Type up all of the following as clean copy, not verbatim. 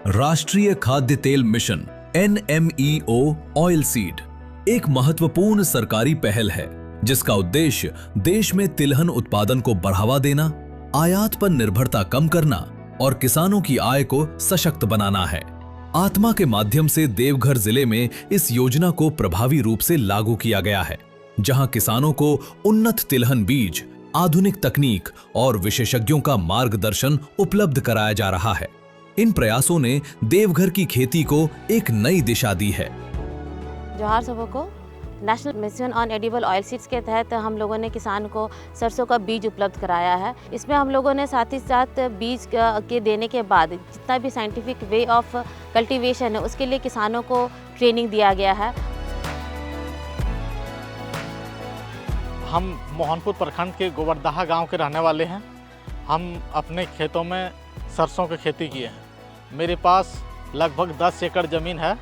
राष्ट्रीय खाद्य तेल मिशन NMEO ऑयल सीड एक महत्वपूर्ण सरकारी पहल है जिसका उद्देश्य देश में तिलहन उत्पादन को बढ़ावा देना, आयात पर निर्भरता कम करना और किसानों की आय को सशक्त बनाना है। आत्मा के माध्यम से देवघर जिले में इस योजना को प्रभावी रूप से लागू किया गया है, जहां किसानों को उन्नत तिलहन बीज, आधुनिक तकनीक और विशेषज्ञों का मार्गदर्शन उपलब्ध कराया जा रहा है। इन प्रयासों ने देवघर की खेती को एक नई दिशा दी है। जोहार सबको। National mission on edible oil seeds के तहत हम लोगों ने किसान को सरसों का बीज उपलब्ध कराया है। इसमें हम लोगों ने साथ ही साथ बीज के देने के बाद जितना भी साइंटिफिक वे ऑफ कल्टीवेशन है उसके लिए किसानों को ट्रेनिंग दिया गया है। हम मोहनपुर प्रखंड के गोवर्धाहा गांव के रहने वाले हैं। हम अपने खेतों में सरसों की खेती किए हैं। मेरे पास लगभग 10 एकड़ ज़मीन है।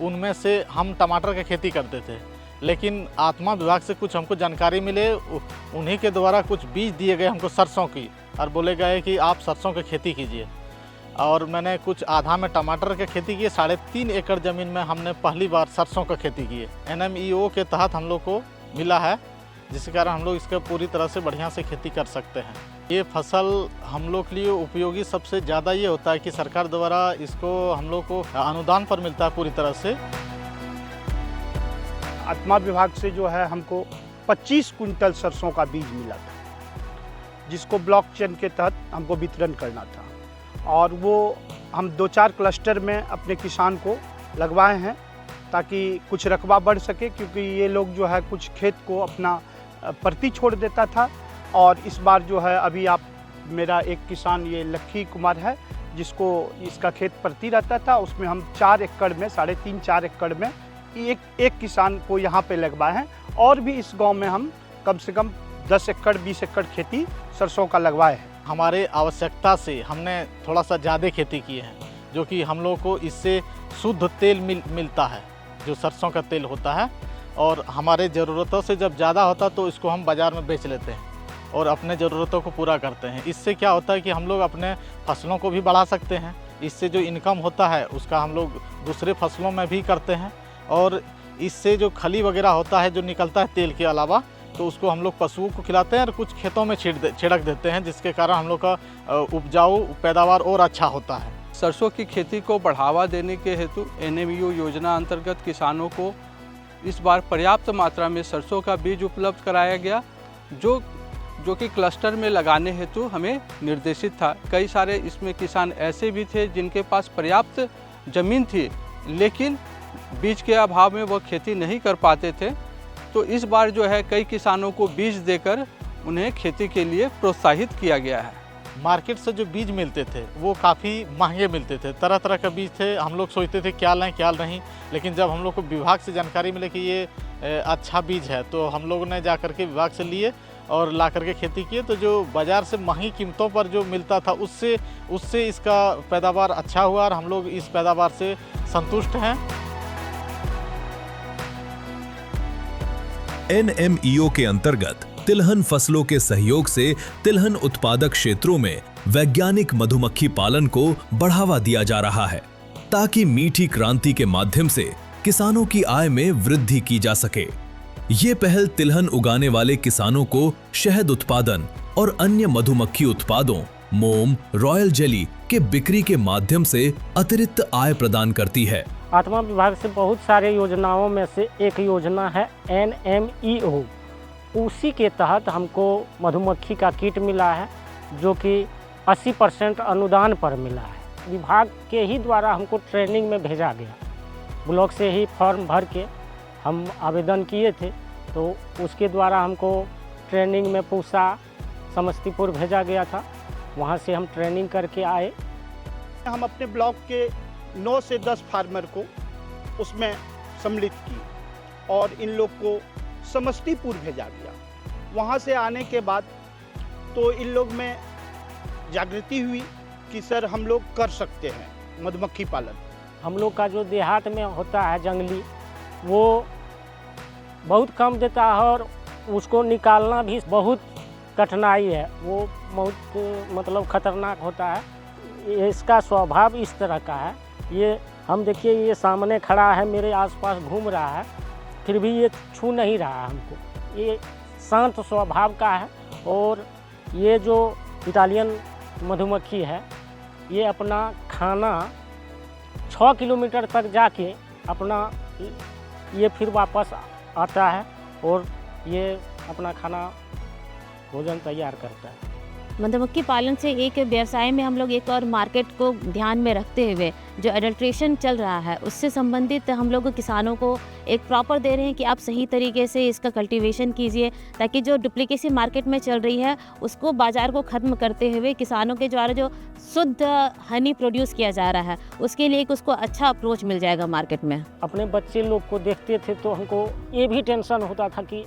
उनमें से हम टमाटर की खेती करते थे, लेकिन आत्मा विभाग से कुछ हमको जानकारी मिले, उन्हीं के द्वारा कुछ बीज दिए गए हमको सरसों की, और बोले गए कि आप सरसों की खेती कीजिए। और मैंने कुछ आधा में टमाटर की खेती की। 3.5 एकड़ ज़मीन में हमने पहली बार सरसों की खेती की है। NMEO के तहत हम लोग को मिला है, जिसके कारण हम लोग इसका पूरी तरह से बढ़िया से खेती कर सकते हैं। ये फसल हम लोग के लिए उपयोगी सबसे ज़्यादा ये होता है कि सरकार द्वारा इसको हम लोग को अनुदान पर मिलता है पूरी तरह से। आत्मा विभाग से जो है हमको 25 कुंटल सरसों का बीज मिला था, जिसको ब्लॉक चेन के तहत हमको वितरण करना था, और वो हम 2-4 क्लस्टर में अपने किसान को लगवाए हैं ताकि कुछ रकबा बढ़ सके, क्योंकि ये लोग जो है कुछ खेत को अपना प्रति छोड़ देता था। और इस बार जो है अभी आप मेरा एक किसान ये लक्की कुमार है, जिसको इसका खेत प्रति रहता था, उसमें हम 4 एकड़ में 3.5-4 एकड़ में एक किसान को यहाँ पे लगवाए हैं। और भी इस गांव में हम कम से कम 10 एकड़ 20 एकड़ खेती सरसों का लगवाए हैं। हमारे आवश्यकता से हमने थोड़ा सा ज़्यादा खेती की है, जो कि हम लोग को इससे शुद्ध तेल मिलता है, जो सरसों का तेल होता है। और हमारे ज़रूरतों से जब ज़्यादा होता तो इसको हम बाज़ार में बेच लेते हैं और अपने ज़रूरतों को पूरा करते हैं। इससे क्या होता है कि हम लोग अपने फसलों को भी बढ़ा सकते हैं। इससे जो इनकम होता है उसका हम लोग दूसरे फसलों में भी करते हैं। और इससे जो खली वगैरह होता है जो निकलता है तेल के अलावा, तो उसको हम लोग पशुओं को खिलाते हैं और कुछ खेतों में छिड़क देते हैं, जिसके कारण हम लोग का उपजाऊ पैदावार और अच्छा होता है। सरसों की खेती को बढ़ावा देने के हेतु NMEO योजना अंतर्गत किसानों को इस बार पर्याप्त मात्रा में सरसों का बीज उपलब्ध कराया गया, जो कि क्लस्टर में लगाने हेतु हमें निर्देशित था। कई सारे इसमें किसान ऐसे भी थे जिनके पास पर्याप्त ज़मीन थी, लेकिन बीज के अभाव में वो खेती नहीं कर पाते थे। तो इस बार जो है कई किसानों को बीज देकर उन्हें खेती के लिए प्रोत्साहित किया गया है। मार्केट से जो बीज मिलते थे वो काफ़ी महंगे मिलते थे। तरह तरह का बीज थे। हम लोग सोचते थे क्या लें क्या नहीं, लेकिन जब हम लोग को विभाग से जानकारी मिले कि ये अच्छा बीज है, तो हम लोगों ने जा कर के विभाग से लिए और ला करके खेती किए। तो जो बाज़ार से महंगी कीमतों पर जो मिलता था उससे इसका पैदावार अच्छा हुआ और हम लोग इस पैदावार से संतुष्ट हैं। NMEO के अंतर्गत तिलहन फसलों के सहयोग से तिलहन उत्पादक क्षेत्रों में वैज्ञानिक मधुमक्खी पालन को बढ़ावा दिया जा रहा है, ताकि मीठी क्रांति के माध्यम से किसानों की आय में वृद्धि की जा सके। ये पहल तिलहन उगाने वाले किसानों को शहद उत्पादन और अन्य मधुमक्खी उत्पादों, मोम, रॉयल जेली के बिक्री के माध्यम से अतिरिक्त आय प्रदान करती है। आत्मा विभाग से बहुत सारे योजनाओं में से एक योजना है NMEO। उसी के तहत हमको मधुमक्खी का किट मिला है, जो कि 80% अनुदान पर मिला है। विभाग के ही द्वारा हमको ट्रेनिंग में भेजा गया। ब्लॉक से ही फॉर्म भर के हम आवेदन किए थे, तो उसके द्वारा हमको ट्रेनिंग में पूसा समस्तीपुर भेजा गया था। वहाँ से हम ट्रेनिंग करके आए। हम अपने ब्लॉक के 9 से 10 फार्मर को उसमें सम्मिलित किए और इन लोग को समस्तीपुर भेजा गया। वहाँ से आने के बाद तो इन लोग में जागृति हुई कि सर हम लोग कर सकते हैं मधुमक्खी पालन। हम लोग का जो देहात में होता है जंगली, वो बहुत कम देता है और उसको निकालना भी बहुत कठिनाई है। वो बहुत मतलब खतरनाक होता है। इसका स्वभाव इस तरह का है। ये हम देखिए ये सामने खड़ा है, मेरे आसपास घूम रहा है, फिर भी ये छू नहीं रहा है हमको। ये शांत स्वभाव का है। और ये जो इटालियन मधुमक्खी है, ये अपना खाना 6 किलोमीटर तक जाके अपना ये फिर वापस आता है और ये अपना खाना भोजन तैयार करता है। मधुमक्खी पालन से एक व्यवसाय में हम लोग एक और मार्केट को ध्यान में रखते हुए जो एडल्ट्रेशन चल रहा है उससे संबंधित हम लोग किसानों को एक प्रॉपर दे रहे हैं कि आप सही तरीके से इसका कल्टीवेशन कीजिए, ताकि जो डुप्लीकेसी मार्केट में चल रही है उसको बाज़ार को ख़त्म करते हुए किसानों के द्वारा जो शुद्ध हनी प्रोड्यूस किया जा रहा है उसके लिए एक उसको अच्छा अप्रोच मिल जाएगा मार्केट में। अपने बच्चे लोग को देखते थे तो हमको ये भी टेंशन होता था कि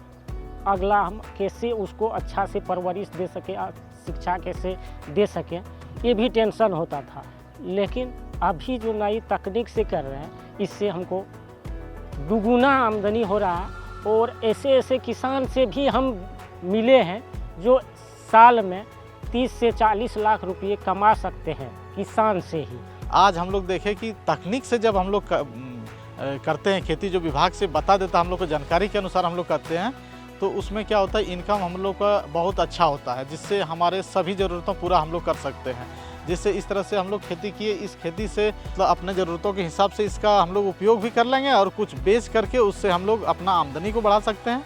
अगला हम कैसे उसको अच्छा से परवरिश दे सके, शिक्षा कैसे दे सकें, ये भी टेंशन होता था। लेकिन अभी जो नई तकनीक से कर रहे हैं इससे हमको दुगुना आमदनी हो रहा है। और ऐसे ऐसे किसान से भी हम मिले हैं जो साल में 30 से 40 लाख रुपए कमा सकते हैं किसान से ही। आज हम लोग देखें कि तकनीक से जब हम लोग करते हैं खेती, जो विभाग से बता देता हम लोग को जानकारी के अनुसार हम लोग करते हैं, तो उसमें क्या होता है इनकम हम लोग का बहुत अच्छा होता है, जिससे हमारे सभी ज़रूरतों पूरा हम लोग कर सकते हैं। जिससे इस तरह से हम लोग खेती किए, इस खेती से मतलब अपने ज़रूरतों के हिसाब से इसका हम लोग उपयोग भी कर लेंगे और कुछ बेच करके उससे हम लोग अपना आमदनी को बढ़ा सकते हैं।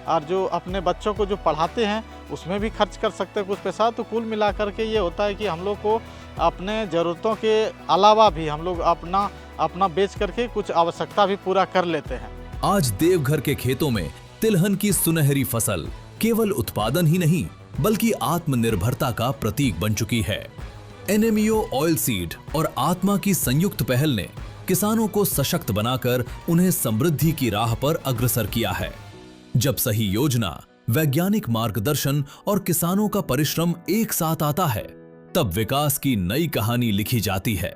और जो अपने बच्चों को जो पढ़ाते हैं उसमें भी खर्च कर सकते हैं कुछ पैसा। तो कुल मिला करके ये होता है कि हम लोग को अपने ज़रूरतों के अलावा भी हम लोग अपना बेच करके कुछ आवश्यकता भी पूरा कर लेते हैं। आज देवघर के खेतों में तिलहन की सुनहरी फसल केवल उत्पादन ही नहीं बल्कि आत्मनिर्भरता का प्रतीक बन चुकी है। एनएमईओ ऑयल सीड और आत्मा की संयुक्त पहल ने किसानों को सशक्त बनाकर उन्हें समृद्धि की राह पर अग्रसर किया है। जब सही योजना, वैज्ञानिक मार्गदर्शन और किसानों का परिश्रम एक साथ आता है, तब विकास की नई कहानी लिखी जाती है।